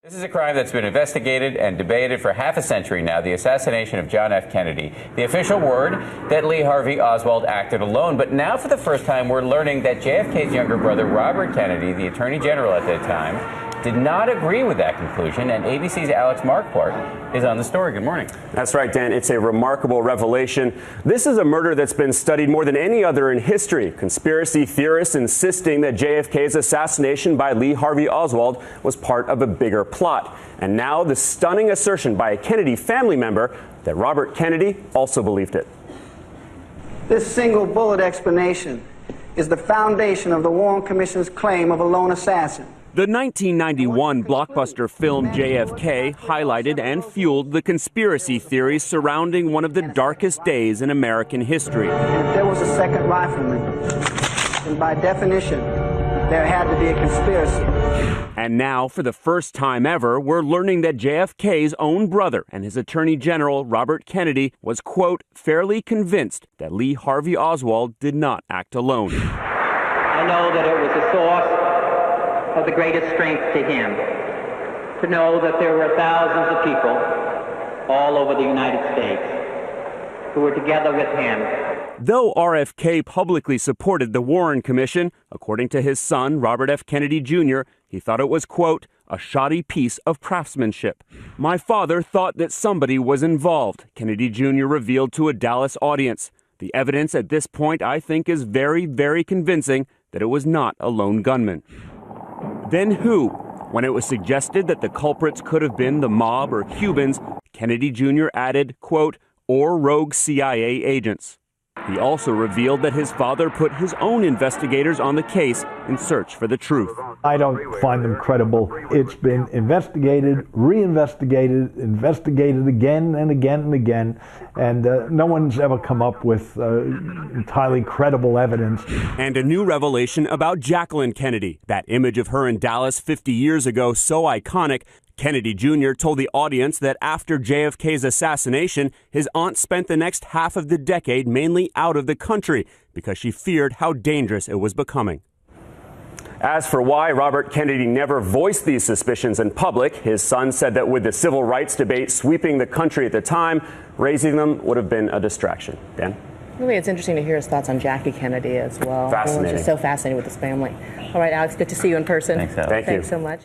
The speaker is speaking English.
This is a crime that's been investigated and debated for half a century now, the assassination of John F. Kennedy. The official word that Lee Harvey Oswald acted alone. But now for the first time, we're learning that JFK's younger brother, Robert Kennedy, the Attorney General at that time, did not agree with that conclusion. And ABC's Alex Marquardt is on the story. Good morning. That's right, Dan. It's a remarkable revelation. This is a murder that's been studied more than any other in history. Conspiracy theorists insisting that JFK's assassination by Lee Harvey Oswald was part of a bigger plot. And now the stunning assertion by a Kennedy family member that Robert Kennedy also believed it. This single bullet explanation is the foundation of the Warren Commission's claim of a lone assassin. The 1991 blockbuster film JFK highlighted and fueled the conspiracy theories surrounding one of the darkest days in American history. And if there was a second rifleman, then by definition, there had to be a conspiracy. And now, for the first time ever, we're learning that JFK's own brother and his Attorney General, Robert Kennedy, was, quote, fairly convinced that Lee Harvey Oswald did not act alone. I know that it was a source of the greatest strength to him to know that there were thousands of people all over the United States who were together with him. Though RFK publicly supported the Warren Commission, according to his son, Robert F. Kennedy Jr., he thought it was, quote, a shoddy piece of craftsmanship. My father thought that somebody was involved, Kennedy Jr. revealed to a Dallas audience. The evidence at this point, I think, is very, very convincing that it was not a lone gunman. Then who? When it was suggested that the culprits could have been the mob or Cubans, Kennedy Jr. added, quote, or rogue CIA agents. He also revealed that his father put his own investigators on the case in search for the truth. I don't find them credible. It's been investigated, reinvestigated, investigated again and again and again, and no one's ever come up with entirely credible evidence. And a new revelation about Jacqueline Kennedy, that image of her in Dallas 50 years ago so iconic. Kennedy Jr. told the audience that after JFK's assassination, his aunt spent the next half of the decade mainly out of the country because she feared how dangerous it was becoming. As for why Robert Kennedy never voiced these suspicions in public, his son said that with the civil rights debate sweeping the country at the time, raising them would have been a distraction. Dan? Really, it's interesting to hear his thoughts on Jackie Kennedy as well. Fascinating. Just so fascinated with his family. All right, Alex, good to see you in person. Thanks, Alex. Thank you. Thanks so much.